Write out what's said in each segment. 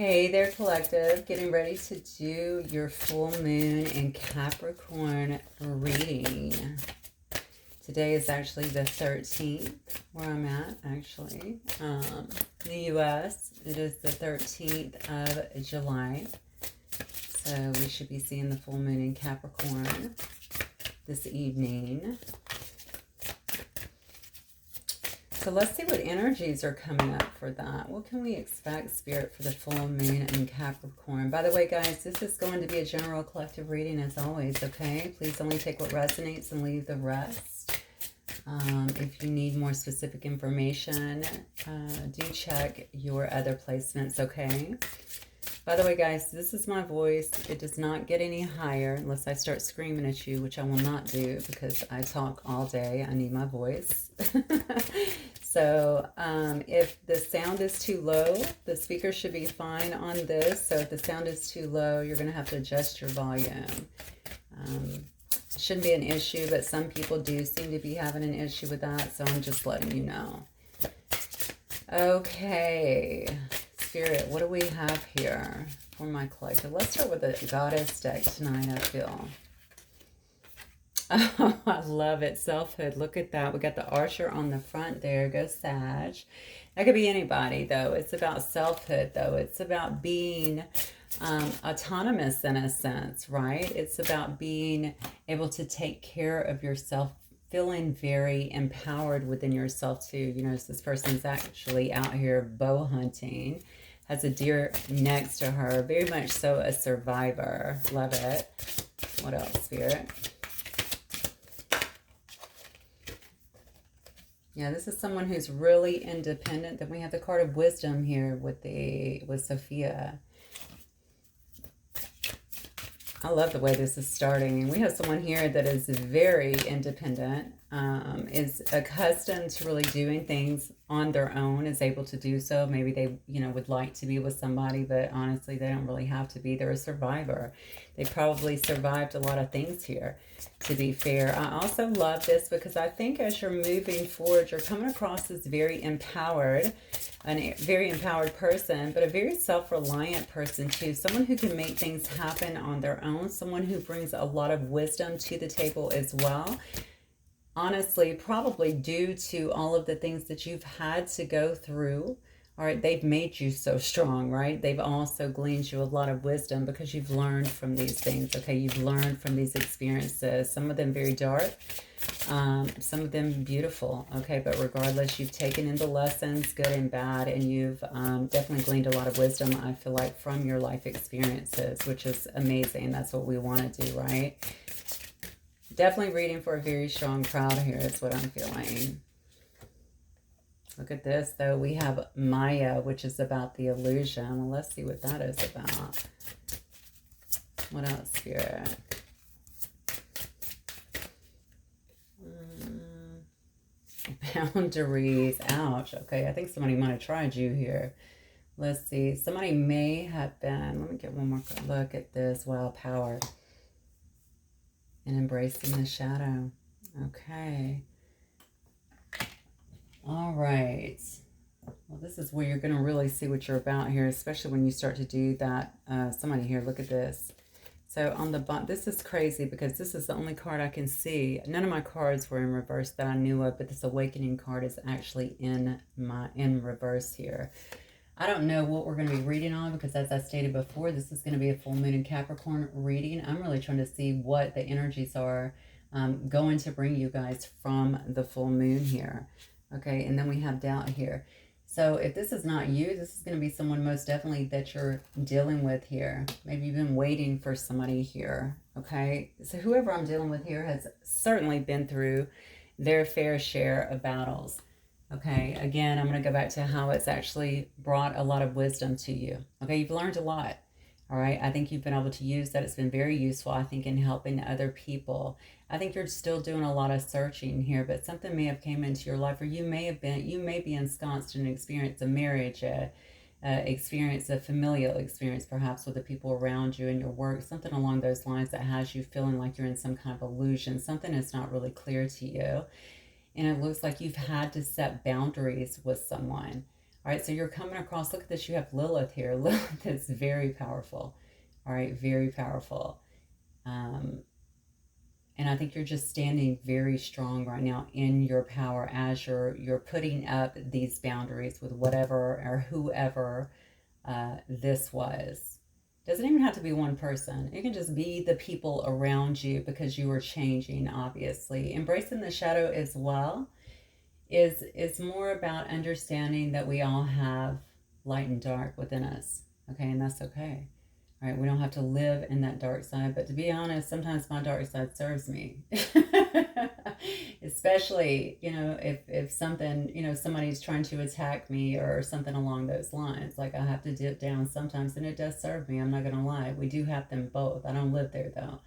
Hey there, collective. Getting ready to do your full moon in Capricorn reading. Today is actually the 13th, where I'm at, actually. In the U.S., it is the 13th of July. So we should be seeing the full moon in Capricorn this evening. So let's see what energies are coming up for that. What can we expect, Spirit, for the full moon in Capricorn? By the way, guys, this is going to be a general collective reading as always, okay? Please only take what resonates and leave the rest. If you need more specific information, do check your other placements, okay? By the way, guys, this is my voice. It does not get any higher unless I start screaming at you, which I will not do because I talk all day. I need my voice. So if the sound is too low, the speaker should be fine on this. So if the sound is too low, you're going to have to adjust your volume. Shouldn't be an issue, but some people do seem to be having an issue with that. So I'm just letting you know. Okay. Spirit, what do we have here for my collective? Let's start with the Goddess deck tonight, I feel. Oh, I love it. Selfhood. Look at that. We got the Archer on the front there. Go Sag. That could be anybody, though. It's about selfhood, though. It's about being autonomous in a sense, right? It's about being able to take care of yourself, feeling very empowered within yourself, too. You know, this person's actually out here bow hunting. Has a deer next to her. Very much so a survivor. Love it. What else, Spirit? Yeah, this is someone who's really independent. Then we have the card of wisdom here with Sophia. I love the way this is starting. We have someone here that is very independent, is accustomed to really doing things on their own, is able to do so. Maybe they, would like to be with somebody, but honestly, they don't really have to be. They're a survivor. They probably survived a lot of things here, to be fair. I also love this because I think as you're moving forward, you're coming across as very empowered, a very empowered person, but a very self-reliant person too. Someone who can make things happen on their own. Someone who brings a lot of wisdom to the table as well. Honestly, probably due to all of the things that you've had to go through. All right, they've made you so strong, right? They've also gleaned you a lot of wisdom because you've learned from these things, okay? You've learned from these experiences. Some of them very dark, some of them beautiful, okay? But regardless, you've taken in the lessons, good and bad, and you've definitely gleaned a lot of wisdom, I feel like, from your life experiences, which is amazing. That's what we want to do, right? Definitely reading for a very strong crowd here is what I'm feeling. Look at this, though. We have Maya, which is about the illusion. Well, let's see what that is about. What else, Spirit? Boundaries. Ouch. Okay, I think somebody might have tried you here. Let's see. Somebody may have been. Let me get one more look at this. Wow, power. And embracing the shadow. Okay. All right. Well, this is where you're going to really see what you're about here, especially when you start to do that. Somebody here, look at this. So on the bottom, this is crazy because this is the only card I can see. None of my cards were in reverse that I knew of, but this awakening card is actually in reverse here. I don't know what we're going to be reading on because, as I stated before, this is going to be a full moon in Capricorn reading. I'm really trying to see what the energies are going to bring you guys from the full moon here. Okay, and then we have doubt here. So if this is not you, this is going to be someone most definitely that you're dealing with here. Maybe you've been waiting for somebody here. Okay, so whoever I'm dealing with here has certainly been through their fair share of battles. Okay, again, I'm going to go back to how it's actually brought a lot of wisdom to you. Okay, you've learned a lot. All right, I think you've been able to use that. It's been very useful, I think, in helping other people. I think you're still doing a lot of searching here, but something may have came into your life, or you may be ensconced in an experience of marriage, experience, a familial experience, perhaps with the people around you in your work, something along those lines that has you feeling like you're in some kind of illusion. Something is not really clear to you. And it looks like you've had to set boundaries with someone. All right, so you're coming across, look at this, you have Lilith here. Lilith is very powerful. All right, very powerful. And I think you're just standing very strong right now in your power as you're putting up these boundaries with whatever or whoever this was. Doesn't even have to be one person. It can just be the people around you because you are changing, obviously. Embracing the shadow as well is more about understanding that we all have light and dark within us. Okay, and that's okay. All right, we don't have to live in that dark side, but to be honest, sometimes my dark side serves me. Especially, if something, somebody's trying to attack me or something along those lines. Like I have to dip down sometimes, and it does serve me. I'm not going to lie. We do have them both. I don't live there though.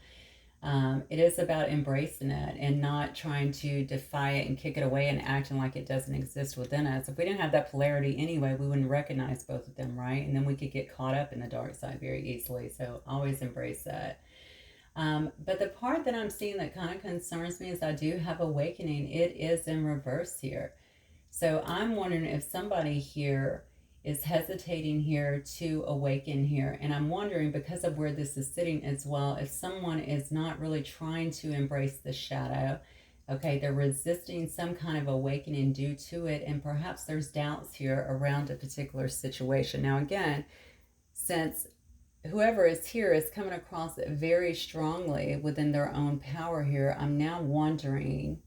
It is about embracing it and not trying to defy it and kick it away and acting like it doesn't exist within us. If we didn't have that polarity anyway, we wouldn't recognize both of them, right? And then we could get caught up in the dark side very easily. So always embrace that. But the part that I'm seeing that kind of concerns me is I do have awakening. It is in reverse here. So I'm wondering if somebody here is hesitating here to awaken here. And I'm wondering, because of where this is sitting as well, if someone is not really trying to embrace the shadow, okay, they're resisting some kind of awakening due to it, and perhaps there's doubts here around a particular situation. Now again, since whoever is here is coming across very strongly within their own power here, I'm now wondering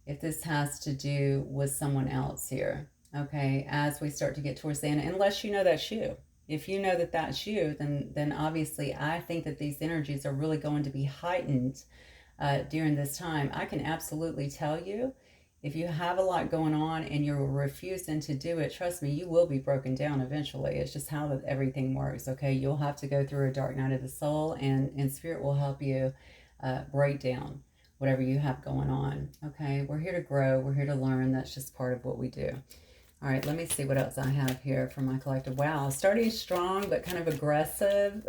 if this has to do with someone else here. Okay, as we start to get towards the end, unless you know that's you. If you know that that's you, then obviously I think that these energies are really going to be heightened during this time. I can absolutely tell you, if you have a lot going on and you're refusing to do it, trust me, you will be broken down eventually. It's just how everything works, okay? You'll have to go through a dark night of the soul, and Spirit will help you break down whatever you have going on, okay? We're here to grow. We're here to learn. That's just part of what we do. All right, let me see what else I have here for my collective. Wow, starting strong, but kind of aggressive.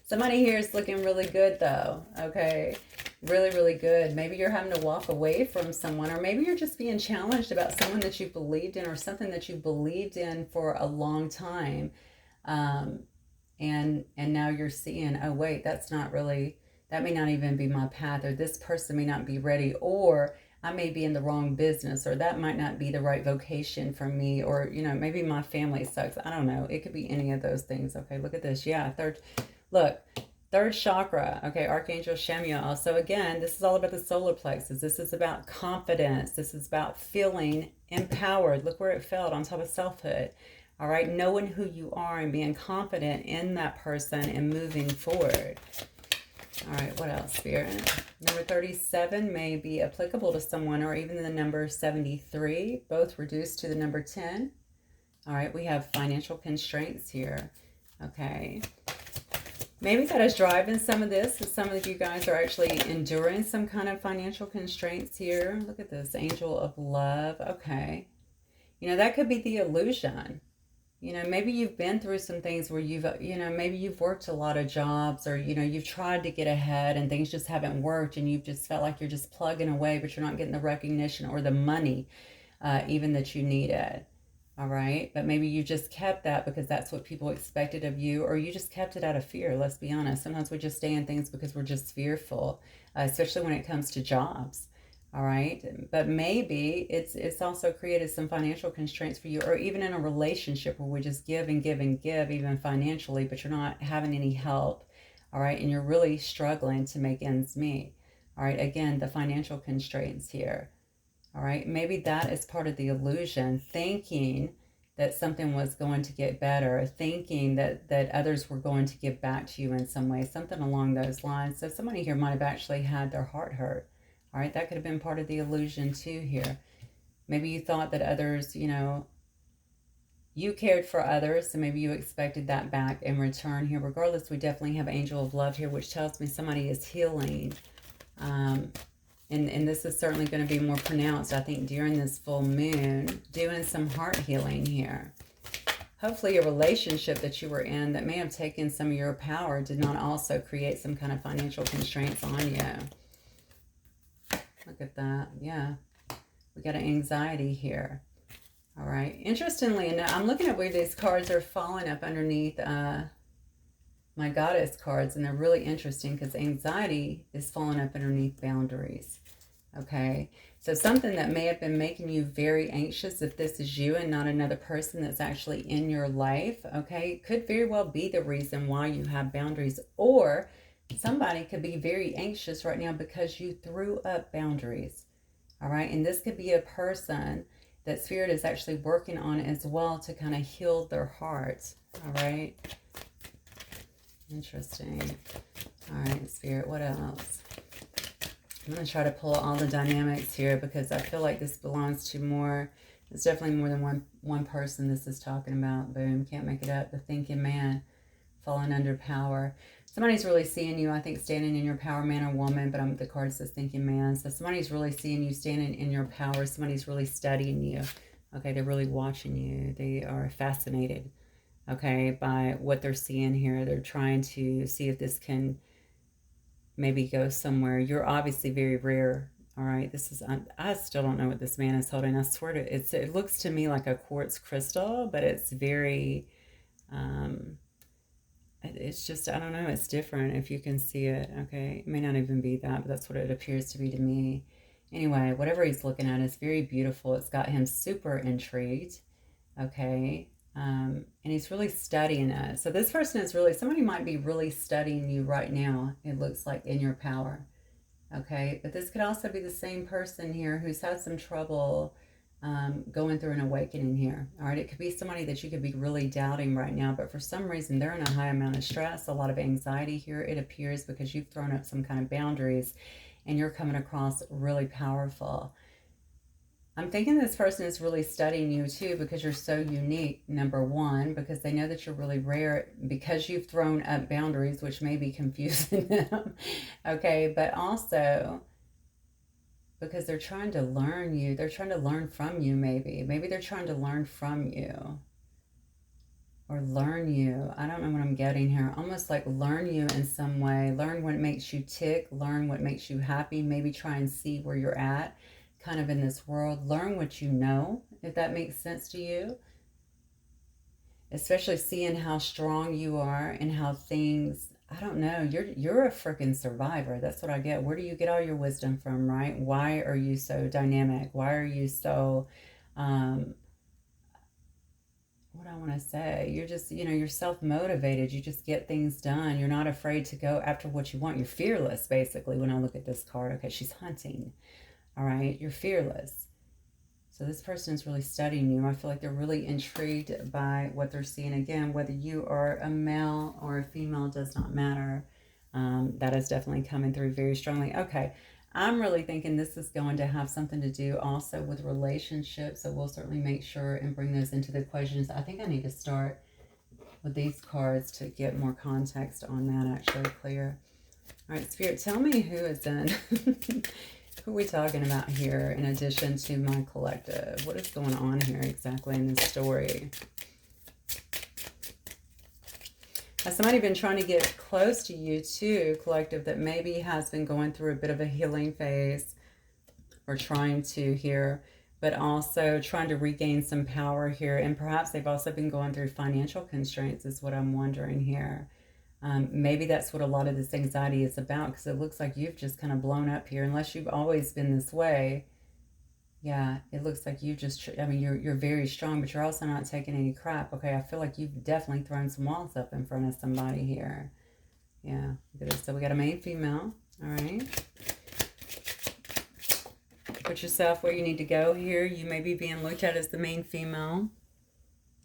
Somebody here is looking really good, though, okay? Really, really good. Maybe you're having to walk away from someone, or maybe you're just being challenged about someone that you believed in or something that you believed in for a long time. And now you're seeing, oh, wait, that's not really, that may not even be my path, or this person may not be ready, or I may be in the wrong business, or that might not be the right vocation for me, or, maybe my family sucks. I don't know. It could be any of those things. Okay, look at this. Yeah, third chakra. Okay, Archangel Chamuel. So again, this is all about the solar plexus. This is about confidence. This is about feeling empowered. Look where it felt, on top of selfhood. All right, knowing who you are and being confident in that person and moving forward. All right, what else, Spirit? Number 37 may be applicable to someone, or even the number 73, both reduced to the number 10. All right, we have financial constraints here. Okay. Maybe that is driving some of this. Some of you guys are actually enduring some kind of financial constraints here. Look at this, Angel of Love. Okay. That could be the illusion. Maybe you've been through some things where you've, maybe you've worked a lot of jobs, or, you've tried to get ahead and things just haven't worked, and you've just felt like you're just plugging away, but you're not getting the recognition or the money even that you needed. All right. But maybe you just kept that because that's what people expected of you, or you just kept it out of fear. Let's be honest. Sometimes we just stay in things because we're just fearful, especially when it comes to jobs. All right. But maybe it's also created some financial constraints for you, or even in a relationship where we just give and give and give, even financially, but you're not having any help. All right. And you're really struggling to make ends meet. All right. Again, the financial constraints here. All right. Maybe that is part of the illusion, thinking that something was going to get better, thinking that others were going to give back to you in some way, something along those lines. So somebody here might have actually had their heart hurt. All right, that could have been part of the illusion too here. Maybe you thought that others, you cared for others, so maybe you expected that back in return here. Regardless, we definitely have Angel of Love here, which tells me somebody is healing. And this is certainly going to be more pronounced, I think, during this full moon, doing some heart healing here. Hopefully a relationship that you were in that may have taken some of your power did not also create some kind of financial constraints on you. Look at that. Yeah. We got an anxiety here. All right. Interestingly enough, I'm looking at where these cards are falling up underneath my goddess cards, and they're really interesting because anxiety is falling up underneath boundaries. Okay. So something that may have been making you very anxious, if this is you and not another person that's actually in your life, okay, could very well be the reason why you have boundaries. Or somebody could be very anxious right now because you threw up boundaries. All right. And this could be a person that Spirit is actually working on as well to kind of heal their heart. All right. Interesting. All right, Spirit, what else? I'm going to try to pull all the dynamics here because I feel like this belongs to more, it's definitely more than one person this is talking about. Boom, can't make it up. The thinking man falling under power. Somebody's really seeing you, I think, standing in your power, man or woman, but the card says thinking man. So somebody's really seeing you standing in your power. Somebody's really studying you. Okay, they're really watching you. They are fascinated, okay, by what they're seeing here. They're trying to see if this can maybe go somewhere. You're obviously very rare. All right, this is, I still don't know what this man is holding. I swear to, it looks to me like a quartz crystal, but it's very, it's just, I don't know, it's different if you can see it. Okay, it may not even be that, but that's what it appears to be to me. Anyway, whatever he's looking at is very beautiful. It's got him super intrigued. Okay. And he's really studying it. So this person is really, somebody might be really studying you right now. It looks like in your power. Okay. But this could also be the same person here who's had some trouble going through an awakening here. All right. It could be somebody that you could be really doubting right now, but for some reason they're in a high amount of stress, a lot of anxiety here. It appears because you've thrown up some kind of boundaries and you're coming across really powerful. I'm thinking this person is really studying you too because you're so unique, number one, because they know that you're really rare because you've thrown up boundaries, which may be confusing them, okay? But also because they're trying to learn you. They're trying to learn from you, maybe. Maybe they're trying to learn from you or learn you. I don't know what I'm getting here. Almost like learn you in some way. Learn what makes you tick. Learn what makes you happy. Maybe try and see where you're at kind of in this world. Learn what you know, if that makes sense to you. Especially seeing how strong you are and how things, I don't know, you're a freaking survivor. That's what I get. Where do you get all your wisdom from, right? Why are you so dynamic? Why are you so, what I want to say, you're just, you're self-motivated. You just get things done. You're not afraid to go after what you want. You're fearless, basically, when I look at this card. Okay, she's hunting. All right, you're fearless. So this person is really studying you. I feel like they're really intrigued by what they're seeing. Again, whether you are a male or a female does not matter. That is definitely coming through very strongly. Okay, I'm really thinking this is going to have something to do also with relationships. So we'll certainly make sure and bring those into the equations. I think I need to start with these cards to get more context on that, actually clear. All right, Spirit, tell me who is in... Who are we talking about here in addition to my collective? What is going on here exactly in this story? Has somebody been trying to get close to you too, collective, that maybe has been going through a bit of a healing phase or trying to here, but also trying to regain some power here. And perhaps they've also been going through financial constraints is what I'm wondering here. Maybe that's what a lot of this anxiety is about, because it looks like you've just kind of blown up here. Unless you've always been this way. Yeah, it looks like you've just, I mean, you're very strong, but you're also not taking any crap. Okay, I feel like you've definitely thrown some walls up in front of somebody here. Yeah, look at this. So we got a main female. All right. Put yourself where you need to go here. You may be being looked at as the main female.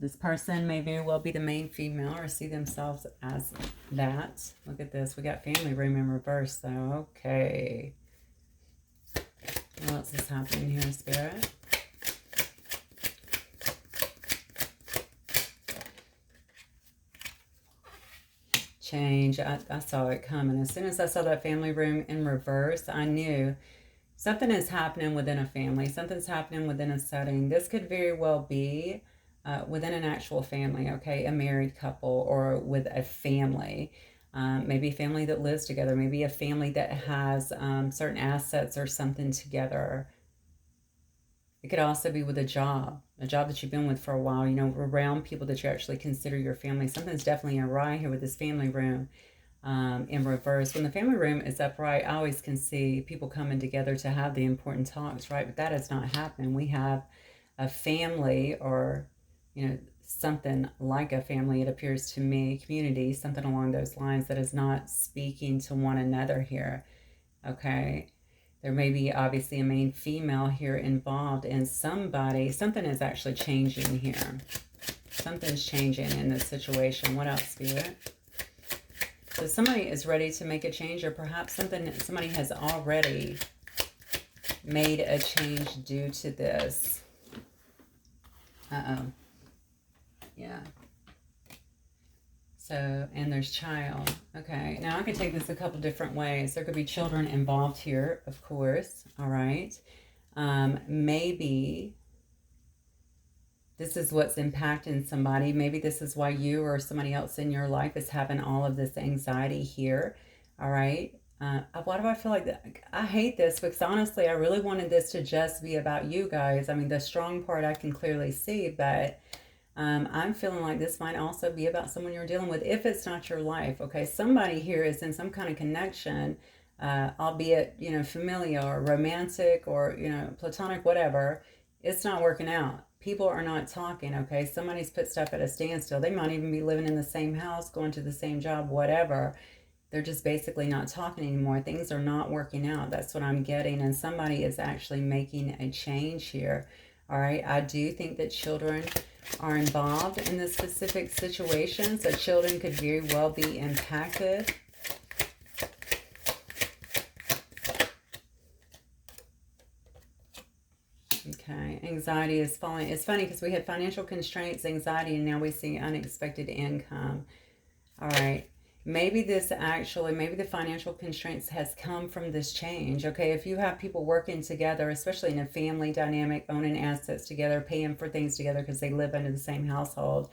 This person may very well be the main female or see themselves as that. Look at this. We got family room in reverse, though. Okay. What else is happening here, Spirit? Change. I saw it coming. As soon as I saw that family room in reverse, I knew something is happening within a family. Something's happening within a setting. This could very well be within an actual family, okay? A married couple or with a family. Maybe a family that lives together. Maybe a family that has certain assets or something together. It could also be with a job that you've been with for a while, you know, around people that you actually consider your family. Something's definitely awry here with this family room in reverse. When the family room is upright, I always can see people coming together to have the important talks, right? But that is not happening. We have a family, or, you know, something like a family, it appears to me, community, something along those lines, that is not speaking to one another here, okay? There may be obviously a main female here involved, and something is actually changing here. Something's changing in this situation. What else, Spirit? So somebody is ready to make a change, or perhaps somebody has already made a change due to this. Uh-oh. Yeah. So, and there's child. Okay, now I can take this a couple different ways. There could be children involved here, of course. All right. Maybe this is what's impacting somebody. Maybe this is why you or somebody else in your life is having all of this anxiety here. All right. Why do I feel like that? I hate this, because honestly, I really wanted this to just be about you guys. I mean, the strong part I can clearly see, but I'm feeling like this might also be about someone you're dealing with, if it's not your life. Okay, somebody here is in some kind of connection, albeit, you know, familial or romantic or, you know, platonic, whatever. It's not working out. People are not talking, okay? Somebody's put stuff at a standstill. They might even be living in the same house, going to the same job, whatever. They're just basically not talking anymore. Things are not working out. That's what I'm getting. And somebody is actually making a change here. All right, I do think that children are involved in this specific situation, so children could very well be impacted. Okay, anxiety is falling. It's funny because we had financial constraints, anxiety, and now we see unexpected income. All right. Maybe the financial constraints has come from this change. Okay, if you have people working together, especially in a family dynamic, owning assets together, paying for things together because they live under the same household,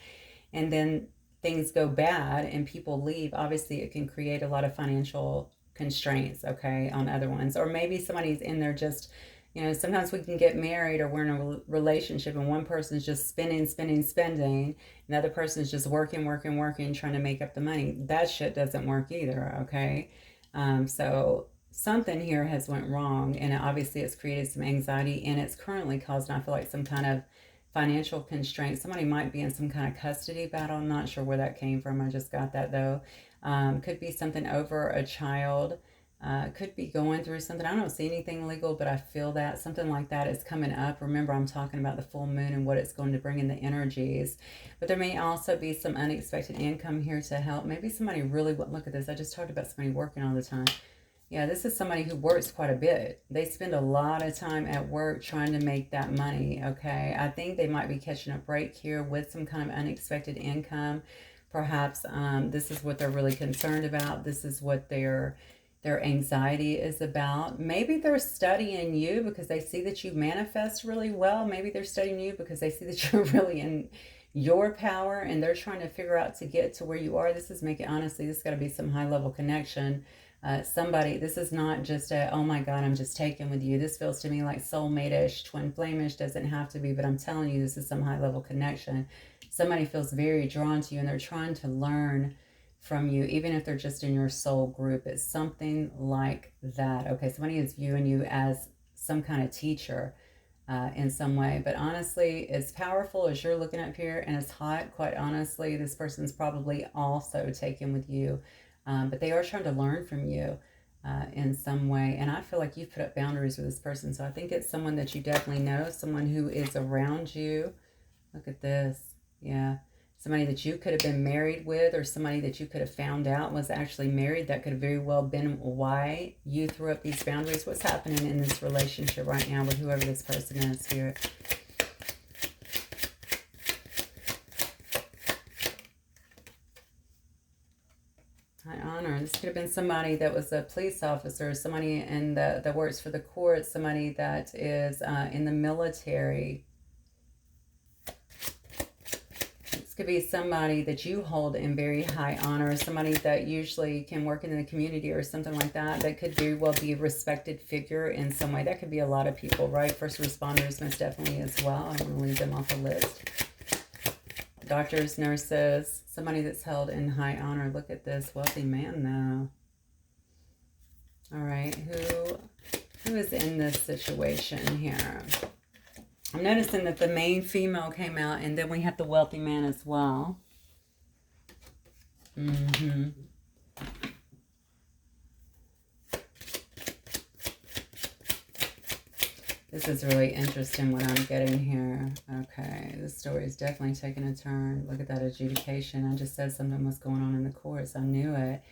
and then things go bad and people leave, obviously it can create a lot of financial constraints, okay, on other ones. Or maybe somebody's in there just, you know, sometimes we can get married or we're in a relationship and one person's just spending. Another person's just working, trying to make up the money. That shit doesn't work either, okay? So something here has went wrong, and obviously it's created some anxiety, and it's currently causing, I feel like, some kind of financial constraint. Somebody might be in some kind of custody battle. I'm not sure where that came from. I just got that, though. Could be something over a child. Could be going through something. I don't see anything legal, but I feel that something like that is coming up. Remember, I'm talking about the full moon and what it's going to bring in the energies. But there may also be some unexpected income here to help. Maybe somebody really, look at this. I just talked about somebody working all the time. Yeah, this is somebody who works quite a bit. They spend a lot of time at work trying to make that money, okay? I think they might be catching a break here with some kind of unexpected income. Perhaps this is what they're really concerned about. This is what their anxiety is about. Maybe they're studying you because they see that you manifest really well. Maybe they're studying you because they see that you're really in your power and they're trying to figure out to get to where you are. This is making, honestly, this got to be some high level connection. This is not just a, oh my God, I'm just taken with you. This feels to me like soulmate-ish, twin flame-ish. Doesn't have to be, but I'm telling you, this is some high level connection. Somebody feels very drawn to you and they're trying to learn from you, even if they're just in your soul group. It's something like that. Okay, somebody is viewing you as some kind of teacher in some way. But honestly, as powerful as you're looking up here and as hot, quite honestly, this person's probably also taken with you. But they are trying to learn from you in some way. And I feel like you've put up boundaries with this person. So I think it's someone that you definitely know, someone who is around you. Look at this. Yeah. Somebody that you could have been married with, or somebody that you could have found out was actually married. That could have very well been why you threw up these boundaries. What's happening in this relationship right now with whoever this person is, Spirit? High honor. This could have been somebody that was a police officer, somebody that works for the court, somebody that is in the military. could be somebody that you hold in very high honor, somebody that usually can work in the community or something like that, that could very well be a respected figure in some way. That could be a lot of people, right? First responders most definitely as well. I want to leave them off the list. Doctors, nurses, somebody that's held in high honor. Look at this wealthy man though. All right, who is in this situation here? I'm noticing that the main female came out, and then we have the wealthy man as well. This is really interesting what I'm getting here. Okay, this story is definitely taking a turn. Look at that adjudication. I just said something was going on in the courts. I knew it.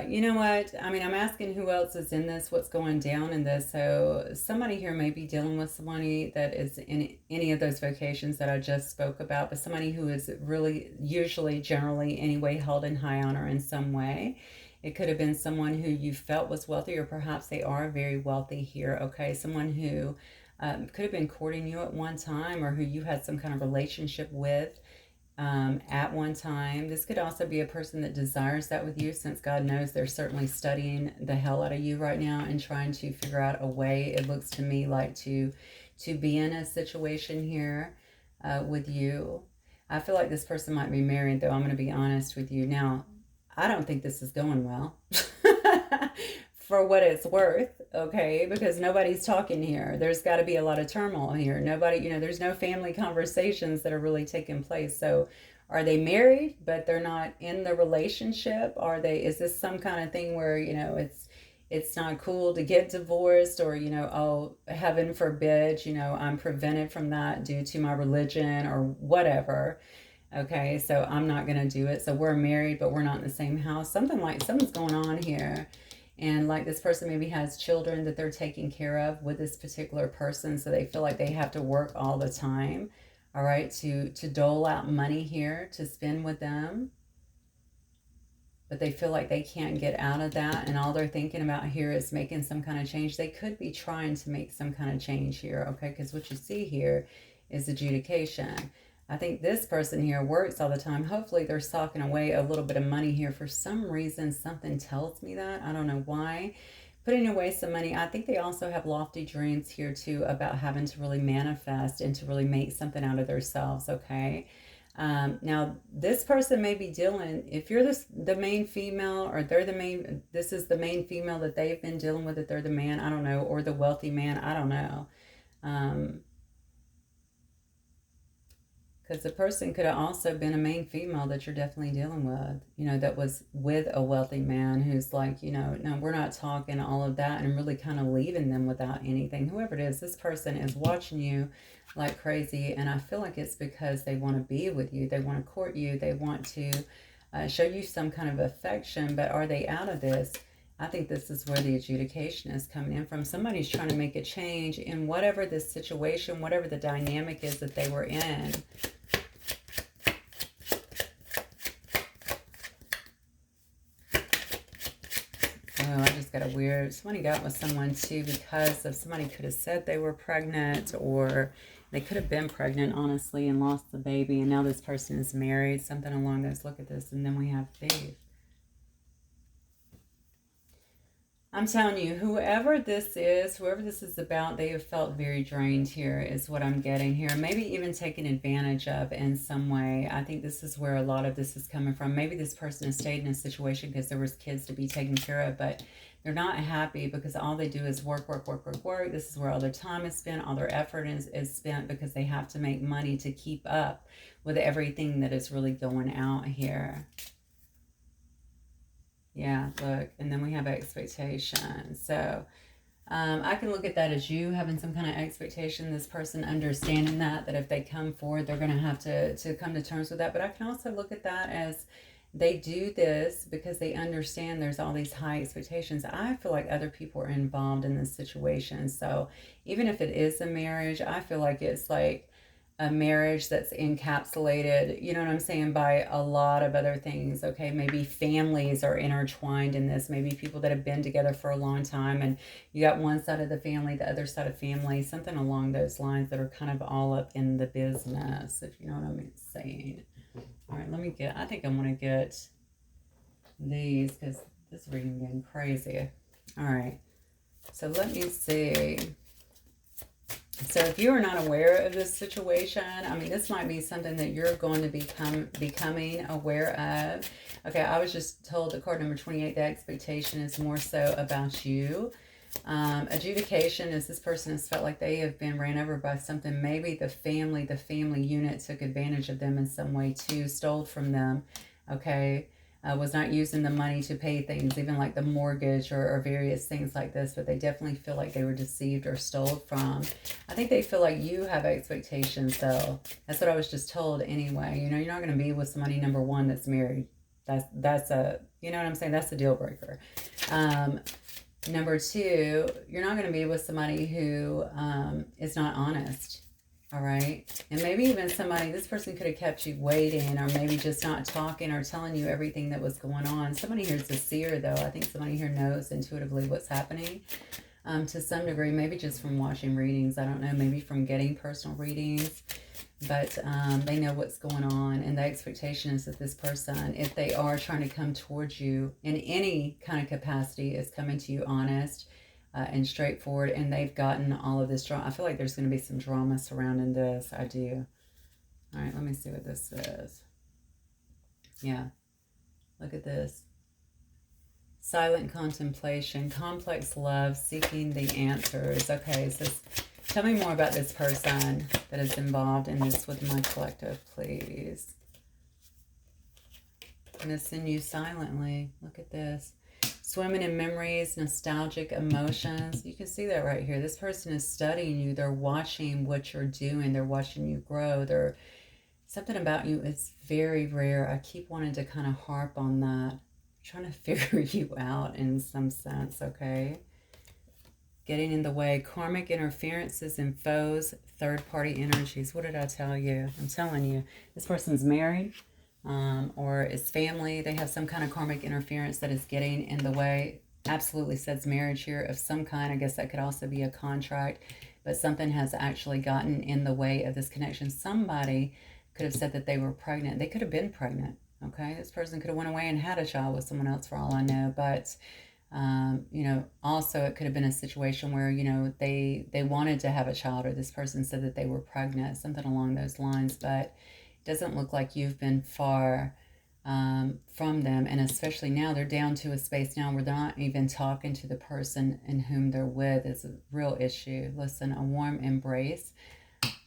You know what? I mean, I'm asking who else is in this, what's going down in this. So somebody here may be dealing with somebody that is in any of those vocations that I just spoke about, but somebody who is really, usually, generally, anyway, held in high honor in some way. It could have been someone who you felt was wealthy, or perhaps they are very wealthy here, okay? Someone who could have been courting you at one time, or who you had some kind of relationship with at one time. This could also be a person that desires that with you, since God knows they're certainly studying the hell out of you right now and trying to figure out a way, it looks to me like, to be in a situation here with you. I feel like this person might be married, though. I'm going to be honest with you. Now, I don't think this is going well. For what it's worth, okay? Because nobody's talking here. There's got to be a lot of turmoil here. Nobody, there's no family conversations that are really taking place. So are they married, but they're not in the relationship? Is this some kind of thing where, it's not cool to get divorced, or, oh, heaven forbid, I'm prevented from that due to my religion or whatever. Okay, so I'm not going to do it. So we're married, but we're not in the same house. Something's going on here. And like this person maybe has children that they're taking care of with this particular person, so they feel like they have to work all the time, all right, to dole out money here to spend with them. But they feel like they can't get out of that, and all they're thinking about here is making some kind of change. They could be trying to make some kind of change here, okay, because what you see here is adjudication. I think this person here works all the time. Hopefully they're socking away a little bit of money here. For some reason, something tells me that. I don't know why. Putting away some money. I think they also have lofty dreams here too about having to really manifest and to really make something out of themselves, okay? Now, this person may be dealing, if you're the main female, or they're the main, this is the main female that they've been dealing with, that they're the man, I don't know, or the wealthy man, I don't know. Because the person could have also been a main female that you're definitely dealing with, that was with a wealthy man who's like, no, we're not talking all of that, and really kind of leaving them without anything. Whoever it is, this person is watching you like crazy, and I feel like it's because they want to be with you. They want to court you. They want to show you some kind of affection, but are they out of this? I think this is where the adjudication is coming in from. Somebody's trying to make a change in whatever this situation, whatever the dynamic is that they were in. Oh, I just got a weird, somebody got with someone too because of somebody could have said they were pregnant, or they could have been pregnant, honestly, and lost the baby, and now this person is married, something along those, look at this, and then we have thief. I'm telling you, whoever this is about, they have felt very drained here, is what I'm getting here. Maybe even taken advantage of in some way. I think this is where a lot of this is coming from. Maybe this person has stayed in a situation because there was kids to be taken care of, but they're not happy because all they do is work, work, work, work, work. This is where all their time is spent, all their effort is spent, because they have to make money to keep up with everything that is really going out here. Yeah, look, and then we have expectation. So I can look at that as you having some kind of expectation, this person understanding that if they come forward, they're going to have to come to terms with that. But I can also look at that as they do this because they understand there's all these high expectations. I feel like other people are involved in this situation. So even if it is a marriage, I feel like it's like, a marriage that's encapsulated, you know what I'm saying, by a lot of other things. Okay, maybe families are intertwined in this. Maybe people that have been together for a long time, and you got one side of the family, the other side of family, something along those lines that are kind of all up in the business, if you know what I'm saying. All right, I think I'm going to get these because this reading getting crazy. All right, so let me see. So if you are not aware of this situation, I mean, this might be something that you're going to becoming aware of. Okay, I was just told that card number 28, the expectation is more so about you. Adjudication is this person has felt like they have been ran over by something. Maybe the family unit took advantage of them in some way too, stole from them. Okay. Was not using the money to pay things, even like the mortgage or various things like this, but they definitely feel like they were deceived or stole from. I think they feel like you have expectations, though. That's what I was just told anyway. You know, you're not going to be with somebody, number one, that's married. That's a, you know what I'm saying? That's a deal breaker. Number two, you're not going to be with somebody who is not honest. All right. And maybe even somebody, this person could have kept you waiting, or maybe just not talking or telling you everything that was going on. Somebody here is a seer, though. I think somebody here knows intuitively what's happening to some degree, maybe just from watching readings. I don't know, maybe from getting personal readings, but they know what's going on. And the expectation is that this person, if they are trying to come towards you in any kind of capacity, is coming to you honest. And straightforward, and they've gotten all of this drama. I feel like there's going to be some drama surrounding this. I do. All right, let me see what this says. Yeah, look at this. Silent contemplation, complex love, seeking the answers. Okay, so tell me more about this person that is involved in this with my collective, please. I'm going to send you silently. Look at this. Swimming in memories, nostalgic emotions. You can see that right here. This person is studying you. They're watching what you're doing. They're watching you grow. Something about you is very rare. I keep wanting to kind of harp on that. I'm trying to figure you out in some sense, okay? Getting in the way. Karmic interferences and foes, third-party energies. What did I tell you? I'm telling you. This person's married. Or is family. They have some kind of karmic interference that is getting in the way. Absolutely says marriage here of some kind. I guess that could also be a contract, but something has actually gotten in the way of this connection. Somebody could have said that they were pregnant. They could have been pregnant. Okay, this person could have went away and had a child with someone else for all I know. But you know, also it could have been a situation where, you know, they wanted to have a child, or this person said that they were pregnant, something along those lines. But doesn't look like you've been far from them, and especially now they're down to a space now where they're not even talking to the person in whom they're with. Is a real issue. Listen, a warm embrace,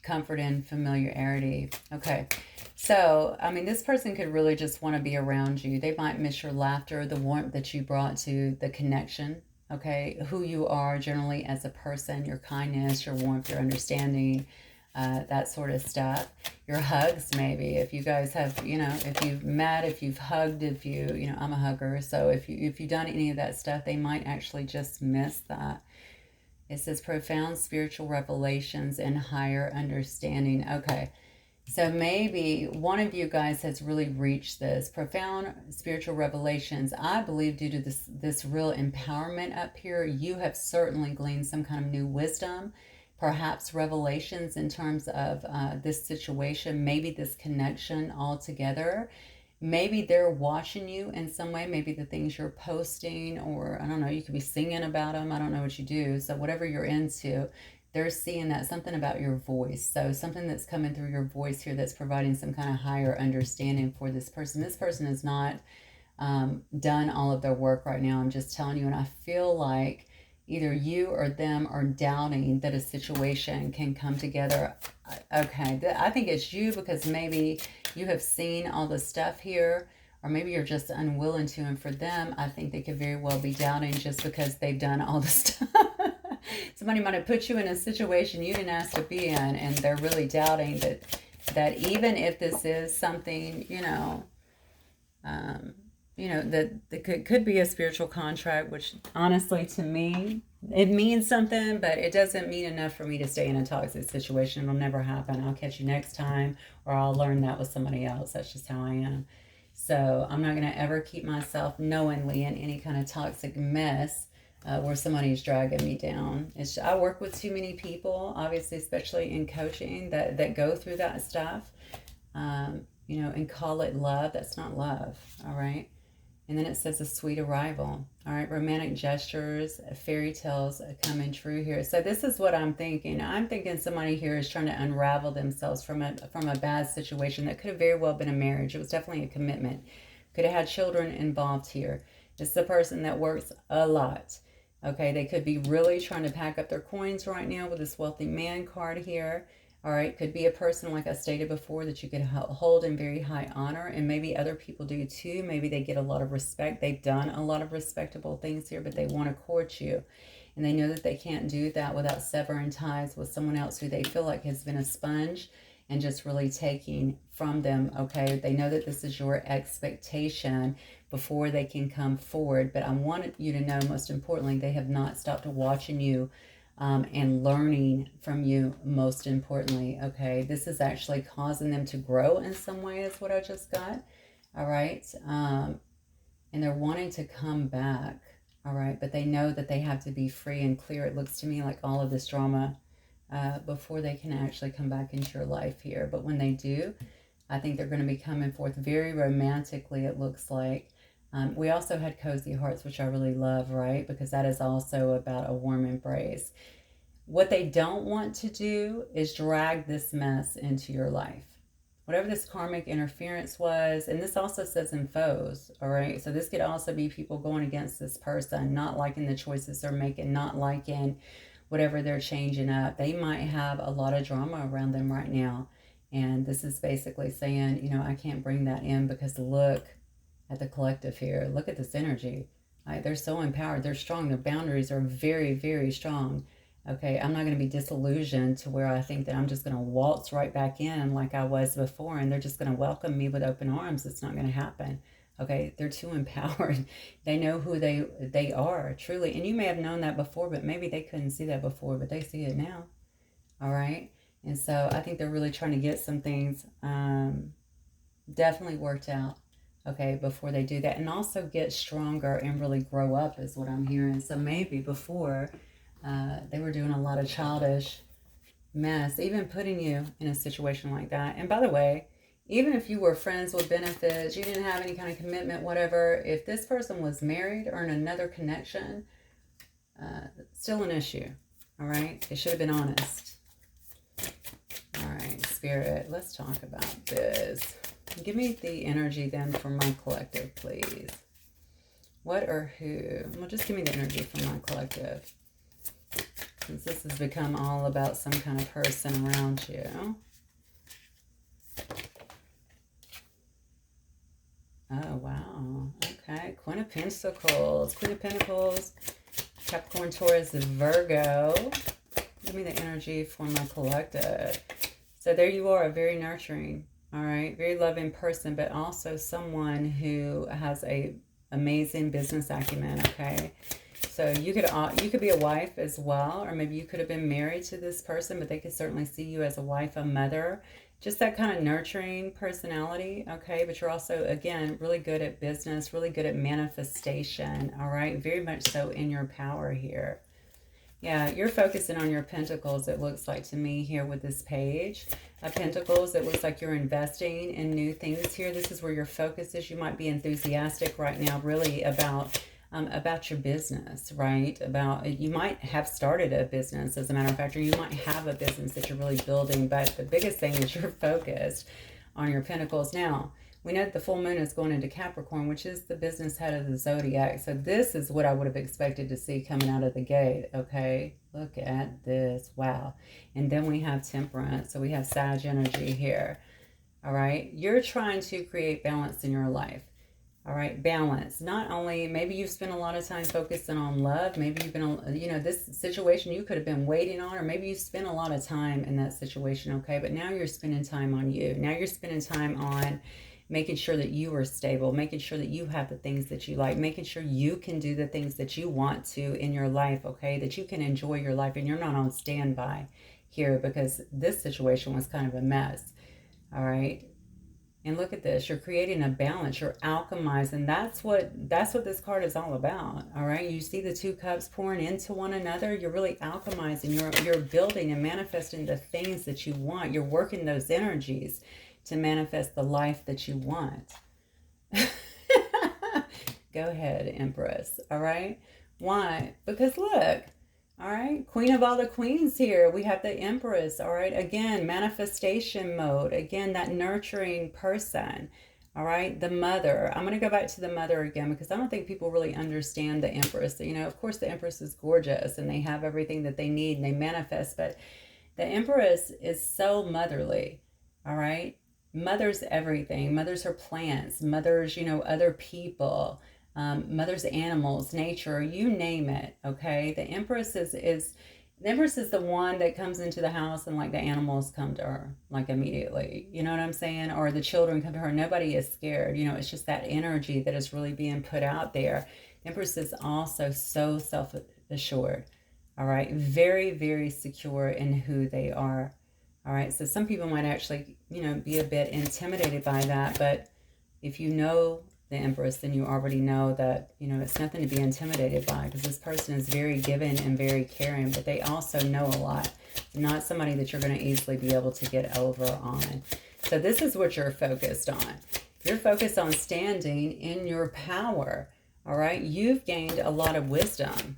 comfort and familiarity. Okay, so I mean, this person could really just want to be around you. They might miss your laughter, the warmth that you brought to the connection. Okay, who you are generally as a person, your kindness, your warmth, your understanding, that sort of stuff. Your hugs, maybe, if you guys have, you know, if you've met, if you've hugged, if you know, I'm a hugger, so if you've done any of that stuff, they might actually just miss that. It says profound spiritual revelations and higher understanding. Okay, so maybe one of you guys has really reached this profound spiritual revelations. I believe due to this real empowerment up here, you have certainly gleaned some kind of new wisdom, perhaps revelations in terms of this situation, maybe this connection altogether. Maybe they're watching you in some way, maybe the things you're posting, or I don't know, you could be singing about them. I don't know what you do. So whatever you're into, they're seeing that, something about your voice. So something that's coming through your voice here that's providing some kind of higher understanding for this person. This person has not done all of their work right now. I'm just telling you, and I feel like either you or them are doubting that a situation can come together. Okay, I think it's you, because maybe you have seen all the stuff here, or maybe you're just unwilling to. And for them, I think they could very well be doubting just because they've done all the stuff. Somebody might have put you in a situation you didn't ask to be in, and they're really doubting that even if this is something, that could be a spiritual contract, which honestly to me, it means something, but it doesn't mean enough for me to stay in a toxic situation. It'll never happen. I'll catch you next time, or I'll learn that with somebody else. That's just how I am. So I'm not going to ever keep myself knowingly in any kind of toxic mess where somebody's dragging me down. I work with too many people, obviously, especially in coaching, that go through that stuff, and call it love. That's not love, all right? And then it says a sweet arrival. All right, romantic gestures, fairy tales coming true here. So this is what I'm thinking. I'm thinking somebody here is trying to unravel themselves from a bad situation that could have very well been a marriage. It was definitely a commitment. Could have had children involved here. This is a person that works a lot. Okay, they could be really trying to pack up their coins right now with this wealthy man card here. All right, could be a person, like I stated before, that you could hold in very high honor, and maybe other people do too. Maybe they get a lot of respect. They've done a lot of respectable things here, but they want to court you. And they know that they can't do that without severing ties with someone else who they feel like has been a sponge and just really taking from them, okay? They know that this is your expectation before they can come forward. But I want you to know, most importantly, they have not stopped watching you and learning from you, most importantly, okay? This is actually causing them to grow in some way is what I just got, all right? And they're wanting to come back, all right? But they know that they have to be free and clear. It looks to me like all of this drama before they can actually come back into your life here. But when they do, I think they're going to be coming forth very romantically, it looks like. We also had cozy hearts, which I really love, right? Because that is also about a warm embrace. What they don't want to do is drag this mess into your life. Whatever this karmic interference was, and this also says in foes, all right? So this could also be people going against this person, not liking the choices they're making, not liking whatever they're changing up. They might have a lot of drama around them right now. And this is basically saying, I can't bring that in because look at the collective here. Look at this energy. Right? They're so empowered. They're strong. Their boundaries are very, very strong. Okay, I'm not going to be disillusioned to where I think that I'm just going to waltz right back in like I was before and they're just going to welcome me with open arms. It's not going to happen. Okay, they're too empowered. They know who they are, truly. And you may have known that before, but maybe they couldn't see that before, but they see it now. All right? And so I think they're really trying to get some things definitely worked out, okay, before they do that. And also get stronger and really grow up is what I'm hearing. So maybe before they were doing a lot of childish mess, even putting you in a situation like that. And by the way, even if you were friends with benefits, you didn't have any kind of commitment, whatever, if this person was married or in another connection, still an issue, all right? They should have been honest. All right, Spirit, let's talk about this. Give me the energy then for my collective, please. What or who? Well, just give me the energy for my collective. Since this has become all about some kind of person around you. Oh, wow. Okay. Queen of Pentacles. Queen of Pentacles. Capricorn, Taurus, Virgo. Give me the energy for my collective. So there you are, very nurturing. All right. Very loving person, but also someone who has a amazing business acumen. Okay. So you could be a wife as well, or maybe you could have been married to this person, but they could certainly see you as a wife, a mother, just that kind of nurturing personality, okay? But you're also, again, really good at business, really good at manifestation, all right? Very much so in your power here. Yeah, you're focusing on your pentacles, it looks like to me here with this page of pentacles. It looks like you're investing in new things here. This is where your focus is. You might be enthusiastic right now, really about your business, right? You might have started a business, as a matter of fact, or you might have a business that you're really building, but the biggest thing is you're focused on your pentacles. Now, we know that the full moon is going into Capricorn, which is the business head of the zodiac. So this is what I would have expected to see coming out of the gate, okay? Look at this. Wow. And then we have Temperance. So we have Sag energy here, all right? You're trying to create balance in your life. All right, balance. Not only, maybe you've spent a lot of time focusing on love. Maybe you've been, this situation you could have been waiting on, or maybe you spent a lot of time in that situation, okay? But now you're spending time on you. Now you're spending time on making sure that you are stable, making sure that you have the things that you like, making sure you can do the things that you want to in your life, okay? That you can enjoy your life and you're not on standby here, because this situation was kind of a mess, all right? And look at this, you're creating a balance, you're alchemizing. That's what this card is all about. All right. You see the two cups pouring into one another. You're really alchemizing. You're building and manifesting the things that you want. You're working those energies to manifest the life that you want. Go ahead, Empress. All right. Why? Because look, all right, Queen of all the queens here. We have the Empress, all right? Again, manifestation mode. Again, that nurturing person, all right? The mother. I'm going to go back to the mother again because I don't think people really understand the Empress. You know, of course, the Empress is gorgeous and they have everything that they need and they manifest, but the Empress is so motherly, all right? Mothers everything. Mothers her plants. Mothers, you know, other people. Mothers animals, nature, you name it, okay? The Empress is the one that comes into the house and like the animals come to her like immediately. You know what I'm saying? Or the children come to her. Nobody is scared. You know, it's just that energy that is really being put out there. The Empress is also so self-assured. All right. Very, very secure in who they are. All right. So some people might actually, you know, be a bit intimidated by that. But if you know the Empress, then you already know that, you know, it's nothing to be intimidated by, because this person is very giving and very caring, but they also know a lot. It's not somebody that you're going to easily be able to get over on. So this is what you're focused on. You're focused on standing in your power. All right. You've gained a lot of wisdom.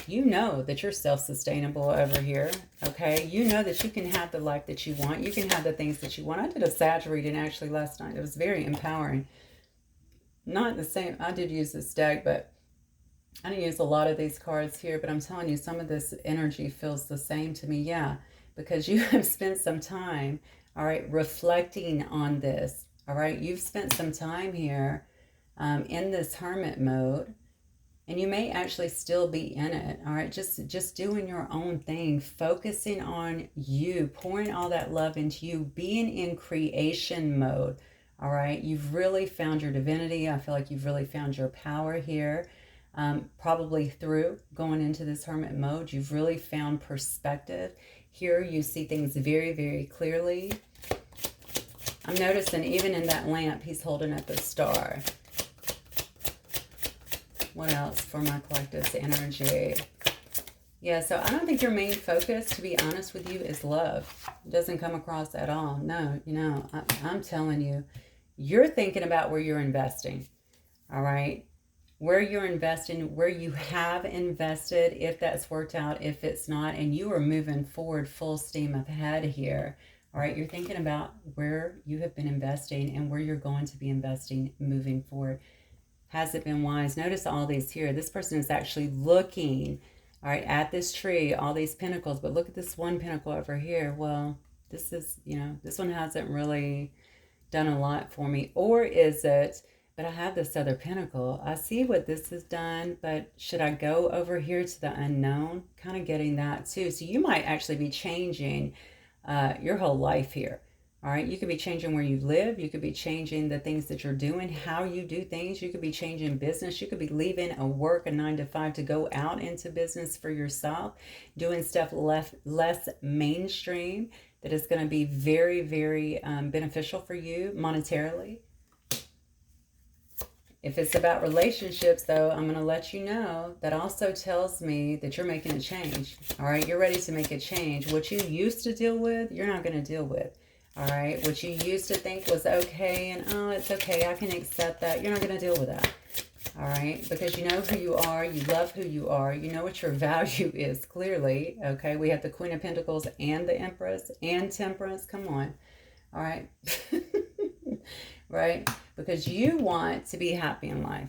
You know that you're self-sustainable over here, okay? You know that you can have the life that you want. You can have the things that you want. I did a Sag reading actually last night. It was very empowering. Not the same. I did use this deck, but I didn't use a lot of these cards here. But I'm telling you, some of this energy feels the same to me. Yeah, because you have spent some time, all right, reflecting on this. All right, you've spent some time here in this hermit mode. And you may actually still be in it, all right? Just doing your own thing, focusing on you, pouring all that love into you, being in creation mode, all right? You've really found your divinity. I feel like you've really found your power here. Probably through going into this hermit mode, you've really found perspective. Here you see things very, very clearly. I'm noticing even in that lamp, he's holding up a star. What else for my collective's energy? Yeah, so I don't think your main focus, to be honest with you, is love. It doesn't come across at all. No, you know, I'm telling you, you're thinking about where you're investing, all right? Where you're investing, where you have invested, if that's worked out, if it's not, and you are moving forward full steam ahead here, all right? You're thinking about where you have been investing and where you're going to be investing moving forward. Has it been wise? Notice all these here. This person is actually looking, all right, at this tree, all these pinnacles. But look at this one pinnacle over here. Well, this is, you know, this one hasn't really done a lot for me. Or is it, but I have this other pinnacle. I see what this has done, but should I go over here to the unknown? Kind of getting that too. So you might actually be changing your whole life here. All right, you could be changing where you live. You could be changing the things that you're doing, how you do things. You could be changing business. You could be leaving a 9-to-5 to go out into business for yourself, doing stuff less mainstream that is going to be very, very beneficial for you monetarily. If it's about relationships, though, I'm going to let you know that also tells me that you're making a change. All right, you're ready to make a change. What you used to deal with, you're not going to deal with. All right, what you used to think was okay and, oh, it's okay, I can accept that. You're not going to deal with that. All right, because you know who you are. You love who you are. You know what your value is, clearly. Okay, we have the Queen of Pentacles and the Empress and Temperance. Come on. All right. Right? Because you want to be happy in life.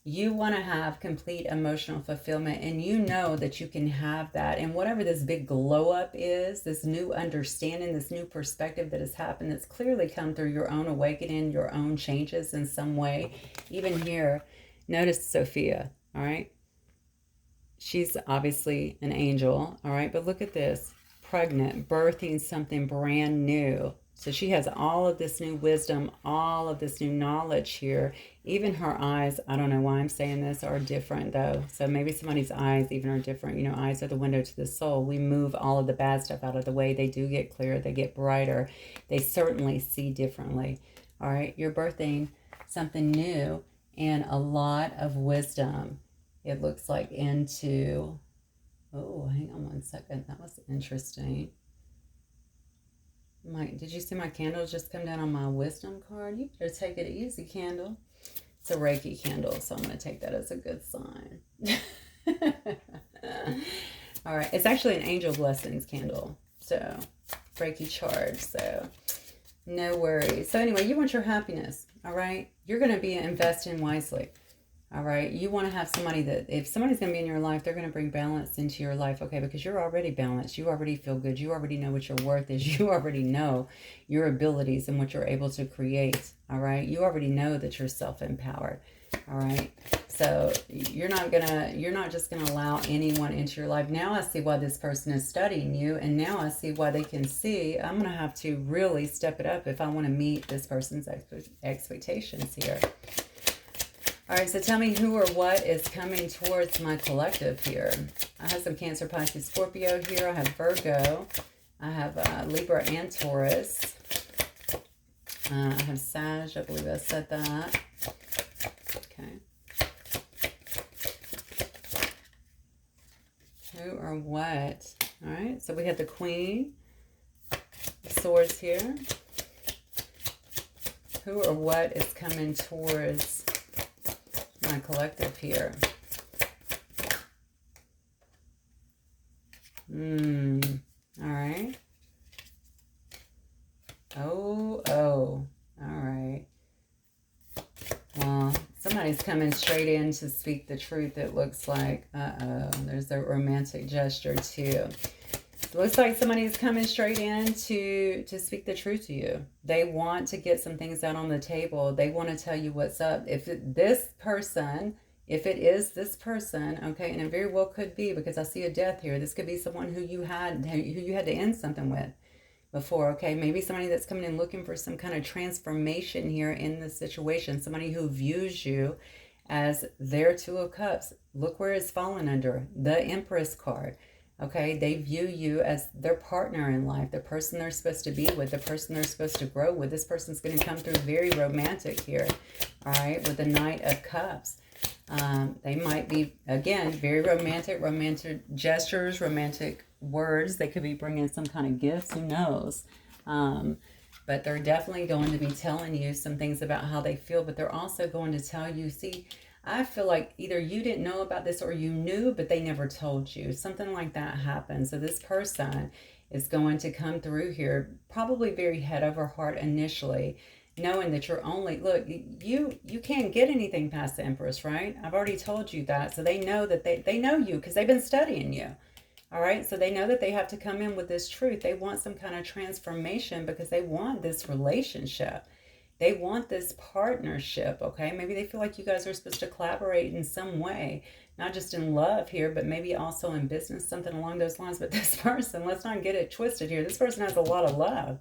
You want to have complete emotional fulfillment, and you know that you can have that. And whatever this big glow up is, this new understanding, this new perspective that has happened, that's clearly come through your own awakening, your own changes in some way. Even here, notice Sophia, all right? She's obviously an angel, all right? But look at this, pregnant, birthing something brand new, So she has all of this new wisdom, all of this new knowledge here. Even her eyes, I don't know why I'm saying this, are different though. So maybe somebody's eyes even are different. You know, eyes are the window to the soul. We move all of the bad stuff out of the way. They do get clearer. They get brighter. They certainly see differently. All right. You're birthing something new and a lot of wisdom. It looks like into, oh, hang on one second. That was interesting. Did you see my candle just come down on my wisdom card? You better take it easy, candle. It's a Reiki candle, so I'm going to take that as a good sign. All right. It's actually an angel blessings candle. So, Reiki charge. So, no worries. So, anyway, you want your happiness. All right. You're going to be investing wisely. All right. You want to have somebody that, if somebody's going to be in your life, they're going to bring balance into your life. Okay. Because you're already balanced. You already feel good. You already know what your worth is. You already know your abilities and what you're able to create. All right. You already know that you're self-empowered. All right. So you're not just going to allow anyone into your life. Now I see why this person is studying you. And now I see why they can see I'm going to have to really step it up if I want to meet this person's expectations here. All right, so tell me who or what is coming towards my collective here. I have some Cancer, Pisces, Scorpio here. I have Virgo. I have Libra and Taurus. I have Sag. I believe I said that. Okay. Who or what? All right, so we have the Queen of Swords here. Who or what is coming towards my collective here? All right. Oh, all right. Well, somebody's coming straight in to speak the truth, it looks like. There's a romantic gesture too. It looks like somebody's coming straight in to speak the truth to you. They want to get some things out on the table. They want to tell you what's up. If it is this person, okay, and it very well could be, because I see a death here. This could be someone who you had to end something with before, okay? Maybe somebody that's coming in looking for some kind of transformation here in this situation. Somebody who views you as their Two of Cups. Look where it's fallen under. The Empress card. Okay, they view you as their partner in life, the person they're supposed to be with, the person they're supposed to grow with. This person's going to come through very romantic here, all right, with the Knight of Cups. They might be, again, very romantic gestures, romantic words. They could be bringing some kind of gifts, who knows? But they're definitely going to be telling you some things about how they feel, but they're also going to tell you, see, I feel like either you didn't know about this or you knew, but they never told you. Something like that happened. So this person is going to come through here, probably very head over heart initially, knowing that you're only, look, you can't get anything past the Empress, right? I've already told you that. So they know that they know you because they've been studying you. All right. So they know that they have to come in with this truth. They want some kind of transformation because they want this relationship. They want this partnership, okay? Maybe they feel like you guys are supposed to collaborate in some way, not just in love here, but maybe also in business, something along those lines. But this person, let's not get it twisted here. This person has a lot of love,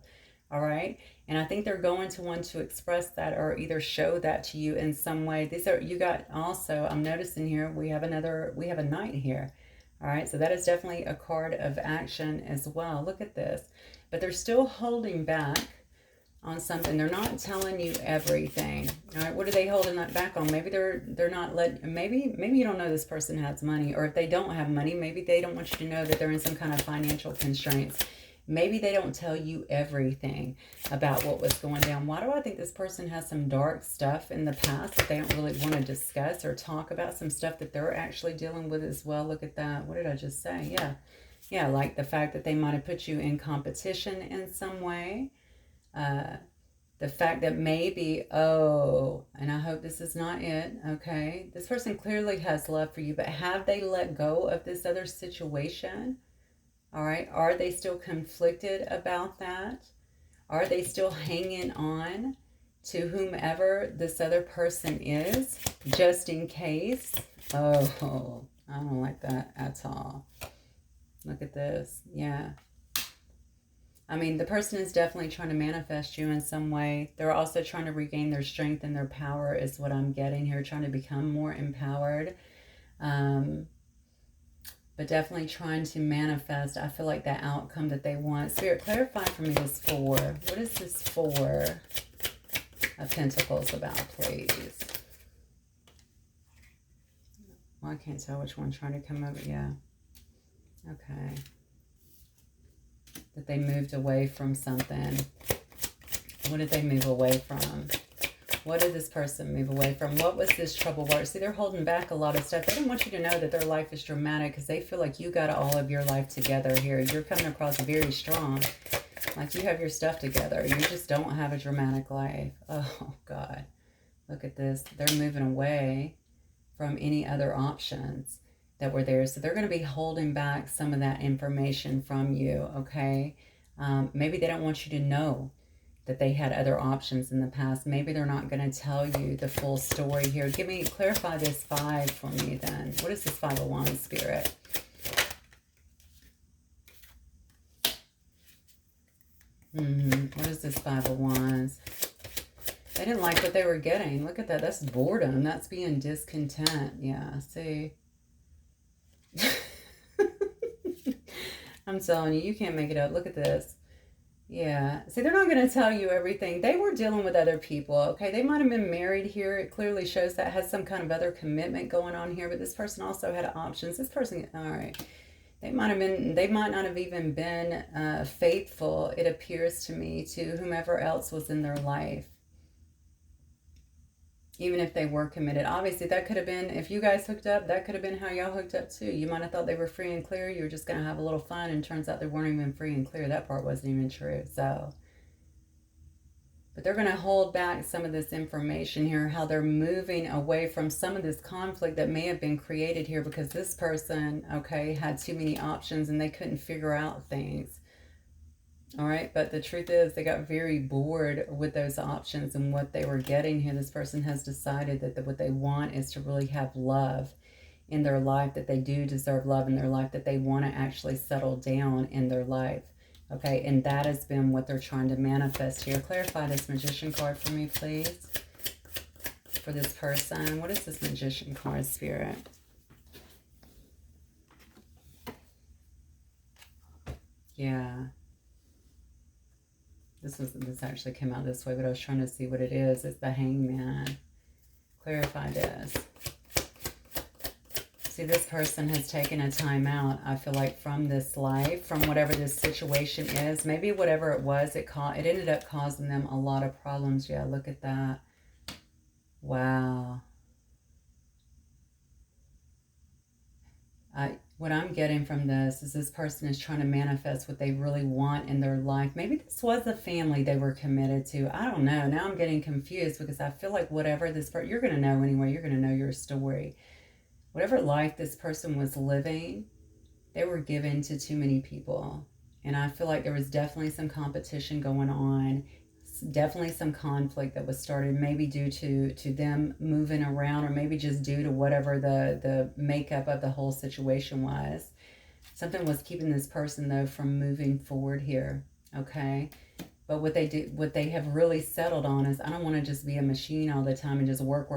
all right? And I think they're going to want to express that or either show that to you in some way. You got also, I'm noticing here, we have a Knight here, all right? So that is definitely a card of action as well. Look at this. But they're still holding back on something. They're not telling you everything. All right, what are they holding that back on? Maybe they're not letting, maybe you don't know this person has money, or if they don't have money, maybe they don't want you to know that they're in some kind of financial constraints. Maybe they don't tell you everything about what was going down. Why do I think this person has some dark stuff in the past that they don't really want to discuss or talk about? Some stuff that they're actually dealing with as well. Look at that. What did I just say? Yeah, like the fact that they might have put you in competition in some way. The fact that maybe, and I hope this is not it, okay? This person clearly has love for you, but have they let go of this other situation? All right, are they still conflicted about that? Are they still hanging on to whomever this other person is, just in case? Oh, I don't like that at all. Look at this, yeah. I mean, the person is definitely trying to manifest you in some way. They're also trying to regain their strength and their power, is what I'm getting here, trying to become more empowered. Um, but definitely trying to manifest, I feel like, that outcome that they want. Spirit, clarify for me this four. What is this Four of Pentacles about, please? Well, I can't tell which one's trying to come over. Yeah. Okay. That they moved away from something. What did they move away from? What did this person move away from? What was this trouble water? See, they're holding back a lot of stuff. They don't want you to know that their life is dramatic because they feel like you got all of your life together here. You're coming across very strong. Like you have your stuff together. You just don't have a dramatic life. Oh, God. Look at this. They're moving away from any other options that were there. So they're going to be holding back some of that information from you, okay? Maybe they don't want you to know that they had other options in the past. Maybe they're not going to tell you the full story here. Clarify this 5 for me then. What is this 5 of Wands, Spirit? What is this 5 of Wands? They didn't like what they were getting. Look at that. That's boredom. That's being discontent. Yeah, see? I'm telling you, you can't make it up. Look at this. Yeah. See, they're not going to tell you everything. They were dealing with other people, okay? They might have been married here. It clearly shows that has some kind of other commitment going on here, but this person also had options. This person, all right. They might not have even been faithful, it appears to me, to whomever else was in their life. Even if they were committed. Obviously, that could have been, if you guys hooked up, that could have been how y'all hooked up too. You might have thought they were free and clear. You were just going to have a little fun, and turns out they weren't even free and clear. That part wasn't even true. So, but they're going to hold back some of this information here, how they're moving away from some of this conflict that may have been created here because this person, okay, had too many options and they couldn't figure out things. All right, but the truth is they got very bored with those options and what they were getting here. This person has decided that what they want is to really have love in their life, that they do deserve love in their life, that they want to actually settle down in their life. Okay, and that has been what they're trying to manifest here. Clarify this Magician card for me, please, for this person. What is this Magician card, Spirit? Yeah. This actually came out this way, but I was trying to see what it is. It's the Hangman. Clarify this. See, this person has taken a time out, I feel like, from this life, from whatever this situation is. Maybe whatever it was, it ended up causing them a lot of problems. Yeah, look at that. Wow. What I'm getting from this is this person is trying to manifest what they really want in their life. Maybe this was a family they were committed to. I don't know. Now I'm getting confused because I feel like whatever this person, you're going to know anyway. You're going to know your story. Whatever life this person was living, they were given to too many people. And I feel like there was definitely some competition going on. Definitely some conflict that was started, maybe due to them moving around, or maybe just due to whatever the makeup of the whole situation was. Something was keeping this person, though, from moving forward here, okay? But what they have really settled on is, I don't want to just be a machine all the time and just work,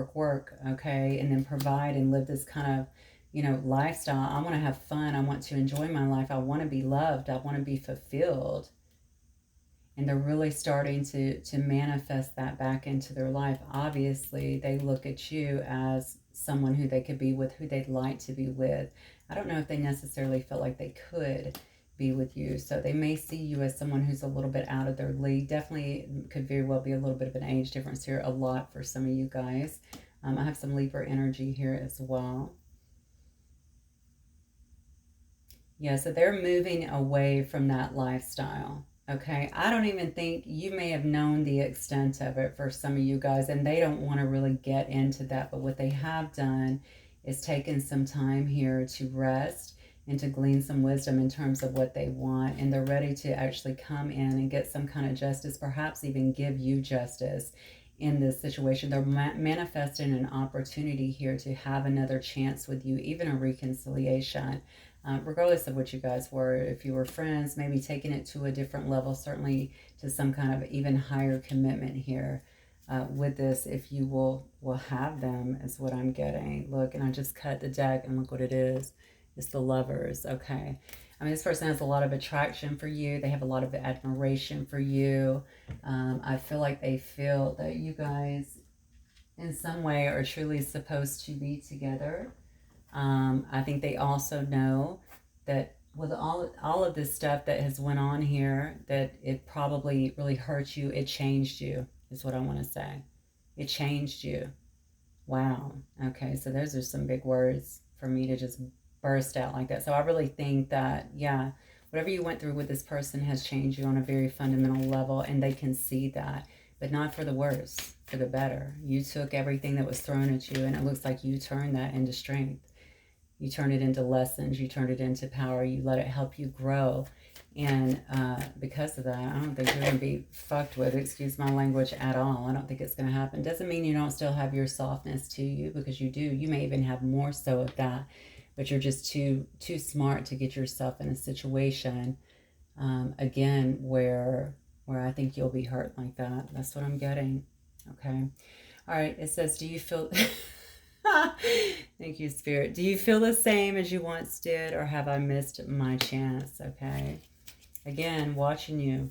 okay? And then provide and live this kind of, lifestyle. I want to have fun. I want to enjoy my life. I want to be loved. I want to be fulfilled. And they're really starting to manifest that back into their life. Obviously, they look at you as someone who they could be with, who they'd like to be with. I don't know if they necessarily felt like they could be with you. So they may see you as someone who's a little bit out of their league. Definitely could very well be a little bit of an age difference here, a lot for some of you guys. I have some Libra energy here as well. Yeah, so they're moving away from that lifestyle. Okay, I don't even think, you may have known the extent of it for some of you guys, and they don't want to really get into that. But what they have done is taken some time here to rest and to glean some wisdom in terms of what they want. And they're ready to actually come in and get some kind of justice, perhaps even give you justice in this situation. They're manifesting an opportunity here to have another chance with you, even a reconciliation. regardless of what you guys were. If you were friends, maybe taking it to a different level, certainly to some kind of even higher commitment here with this, if you will have them, is what I'm getting. Look, and I just cut the deck, and look what it is. It's the Lovers, okay? I mean, this person has a lot of attraction for you. They have a lot of admiration for you. I feel like they feel that you guys, in some way, are truly supposed to be together. I think they also know that with all of this stuff that has went on here, that it probably really hurt you. It changed you, is what I want to say. It changed you. Wow. Okay, so those are some big words for me to just burst out like that. So I really think that, yeah, whatever you went through with this person has changed you on a very fundamental level, and they can see that, but not for the worse, for the better. You took everything that was thrown at you, and it looks like you turned that into strength. You turned it into lessons. You turned it into power. You let it help you grow. And because of that, I don't think you're going to be fucked with, excuse my language, at all. I don't think it's going to happen. Doesn't mean you don't still have your softness to you, because you do. You may even have more so of that, but you're just too smart to get yourself in a situation, again, where I think you'll be hurt like that. That's what I'm getting. Okay. All right. It says, do you feel... Thank you, Spirit. Do you feel the same as you once did, or have I missed my chance? Okay. Again, watching you,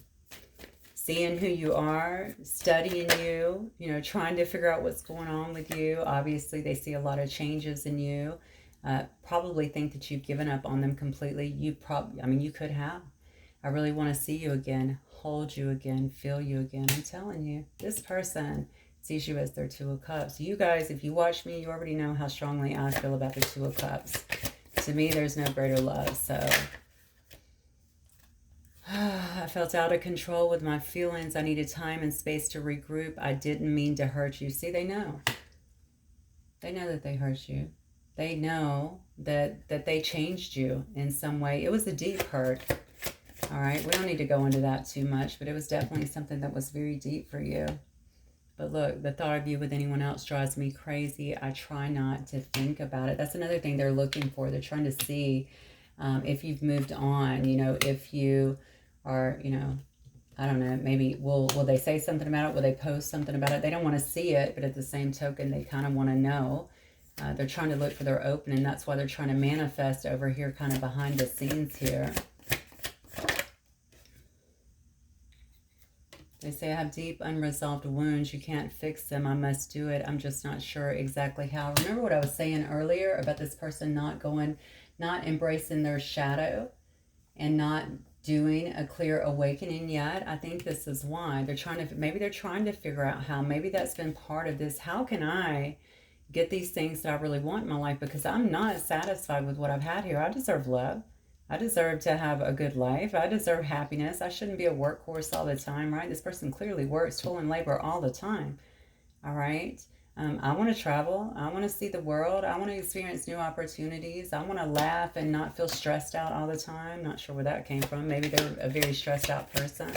seeing who you are, studying you, trying to figure out what's going on with you. Obviously, they see a lot of changes in you. Probably think that you've given up on them completely. You could have. I really want to see you again, hold you again, feel you again. I'm telling you, this person sees you as their Two of Cups. You guys, if you watch me, you already know how strongly I feel about the Two of Cups. To me, there's no greater love. So I felt out of control with my feelings. I needed time and space to regroup. I didn't mean to hurt you. See, they know. They know that they hurt you. They know that they changed you in some way. It was a deep hurt. All right, we don't need to go into that too much, but it was definitely something that was very deep for you. But look, the thought of you with anyone else drives me crazy. I try not to think about it. That's another thing they're looking for. They're trying to see if you've moved on, if you are, I don't know, maybe will they say something about it? Will they post something about it? They don't want to see it, but at the same token, they kind of want to know. They're trying to look for their opening. That's why they're trying to manifest over here, kind of behind the scenes here. They say, I have deep unresolved wounds. You can't fix them. I must do it. I'm just not sure exactly how. Remember what I was saying earlier about this person not embracing their shadow and not doing a clear awakening yet? I think this is why. Maybe they're trying to figure out how. Maybe that's been part of this. How can I get these things that I really want in my life? Because I'm not satisfied with what I've had here. I deserve love. I deserve to have a good life. I deserve happiness. I shouldn't be a workhorse all the time, right? This person clearly works full in labor all the time, all right? I want to travel. I want to see the world. I want to experience new opportunities. I want to laugh and not feel stressed out all the time. Not sure where that came from. Maybe they're a very stressed out person.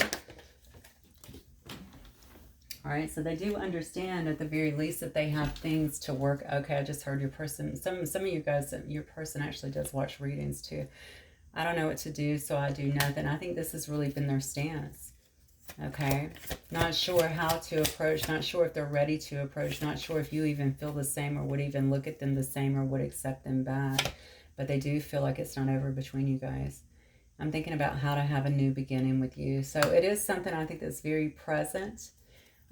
All right, so they do understand at the very least that they have things to work. Okay, I just heard your person. Some of you guys, your person actually does watch readings too. I don't know what to do, so I do nothing. I think this has really been their stance. Okay? Not sure how to approach. Not sure if they're ready to approach. Not sure if you even feel the same or would even look at them the same or would accept them back. But they do feel like it's not over between you guys. I'm thinking about how to have a new beginning with you. So it is something I think that's very present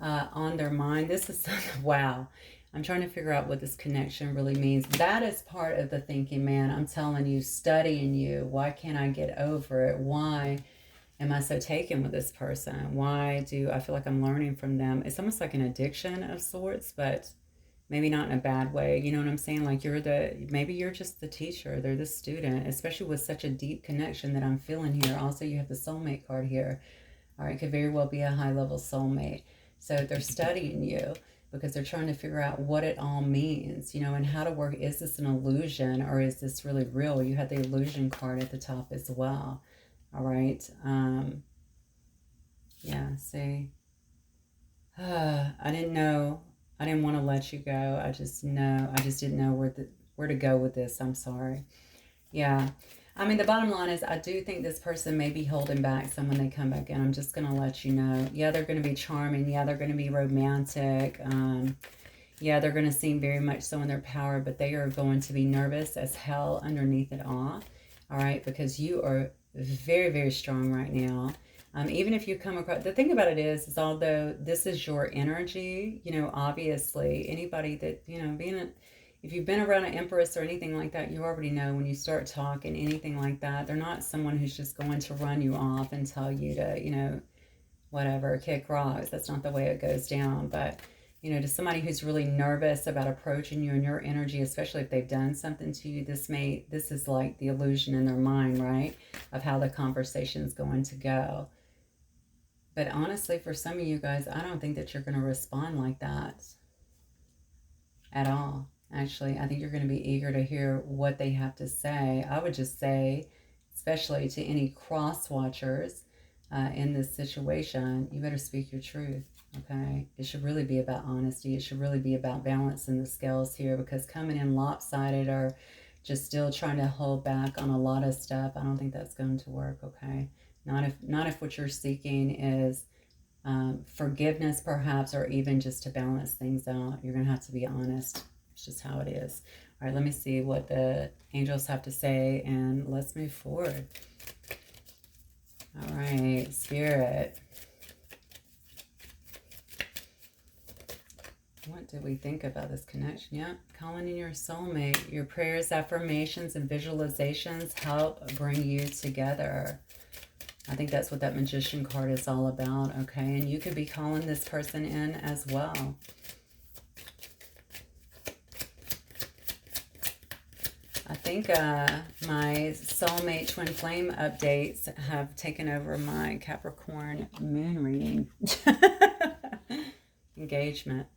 on their mind. This is something, wow. I'm trying to figure out what this connection really means. That is part of the thinking, man. I'm telling you, studying you. Why can't I get over it? Why am I so taken with this person? Why do I feel like I'm learning from them? It's almost like an addiction of sorts, but maybe not in a bad way. You know what I'm saying? Like maybe you're just the teacher. They're the student, especially with such a deep connection that I'm feeling here. Also, you have the soulmate card here. All right, could very well be a high-level soulmate. So they're studying you, because they're trying to figure out what it all means, and how to work. Is this an illusion or is this really real? You had the illusion card at the top as well. All right. Yeah, see. I didn't know. I didn't want to let you go. I just didn't know where to go with this. I'm sorry. Yeah. I mean, the bottom line is I do think this person may be holding back some when they come back in. I'm just going to let you know. Yeah, they're going to be charming. Yeah, they're going to be romantic. Yeah, they're going to seem very much so in their power, but they are going to be nervous as hell underneath it all. All right, because you are very, very strong right now. Even if you come across, the thing about it is although this is your energy, you know, obviously anybody that, you know, if you've been around an empress or anything like that, you already know when you start talking, anything like that, they're not someone who's just going to run you off and tell you to, you know, whatever, kick rocks. That's not the way it goes down. But, you know, to somebody who's really nervous about approaching you and your energy, especially if they've done something to you, this is like the illusion in their mind, right? Of how the conversation is going to go. But honestly, for some of you guys, I don't think that you're going to respond like that at all. Actually, I think you're going to be eager to hear what they have to say. I would just say, especially to any cross watchers in this situation, you better speak your truth, okay? It should really be about honesty. It should really be about balancing the scales here, because coming in lopsided or just still trying to hold back on a lot of stuff, I don't think that's going to work, okay? Not if what you're seeking is forgiveness, perhaps, or even just to balance things out. You're going to have to be honest. It's just how it is. All right, let me see what the angels have to say, and let's move forward. All right, Spirit. What did we think about this connection? Yeah, calling in your soulmate. Your prayers, affirmations, and visualizations help bring you together. I think that's what that Magician card is all about, okay? And you could be calling this person in as well. I think my soulmate twin flame updates have taken over my Capricorn moon reading. Engagement.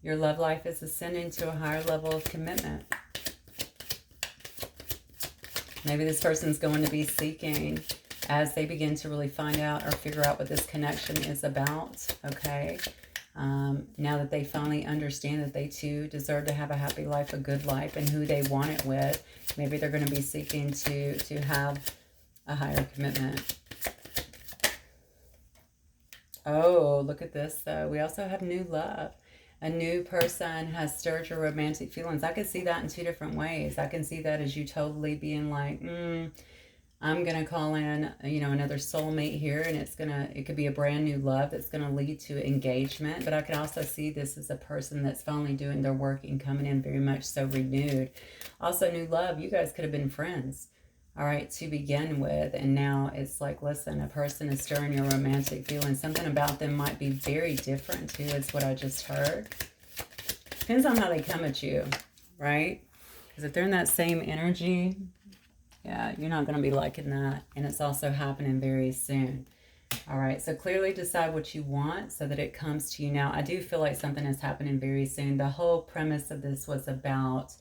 Your love life is ascending to a higher level of commitment. Maybe this person's going to be seeking as they begin to really find out or figure out what this connection is about, okay? Now that they finally understand that they too deserve to have a happy life, a good life, and who they want it with, maybe they're going to be seeking to have a higher commitment. Oh, look at this, though. We also have new love. A new person has stirred your romantic feelings. I can see that in two different ways. I can see that as you totally being like, I'm going to call in, you know, another soulmate here, and it could be a brand new love that's going to lead to engagement. But I can also see this as a person that's finally doing their work and coming in very much so renewed. Also, new love. You guys could have been friends, all right, to begin with. And now it's like, listen, a person is stirring your romantic feelings. Something about them might be very different too, is what I just heard. Depends on how they come at you, right? Because if they're in that same energy, yeah, you're not going to be liking that. And it's also happening very soon. All right, so clearly decide what you want so that it comes to you now. I do feel like something is happening very soon. The whole premise of this was about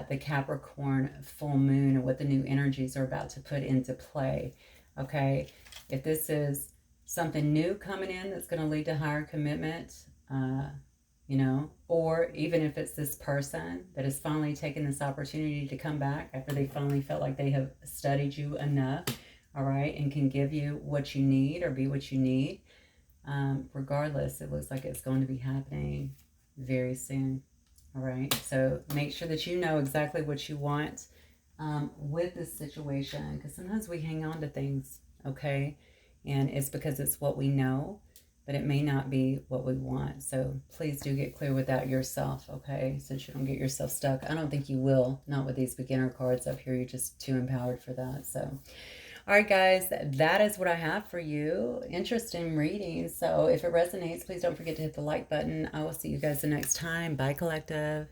the Capricorn full moon and what the new energies are about to put into play, okay? If this is something new coming in that's going to lead to higher commitment, you know, or even if it's this person that is finally taking this opportunity to come back after they finally felt like they have studied you enough, all right, and can give you what you need or be what you need, regardless, it looks like it's going to be happening very soon. All right, so make sure that you know exactly what you want with this situation, because sometimes we hang on to things, okay? And it's because it's what we know, but it may not be what we want. So please do get clear with that yourself, okay? So that you don't get yourself stuck. I don't think you will, not with these beginner cards up here. You're just too empowered for that, so... All right, guys, that is what I have for you. Interesting reading. So if it resonates, please don't forget to hit the like button. I will see you guys the next time. Bye, Collective.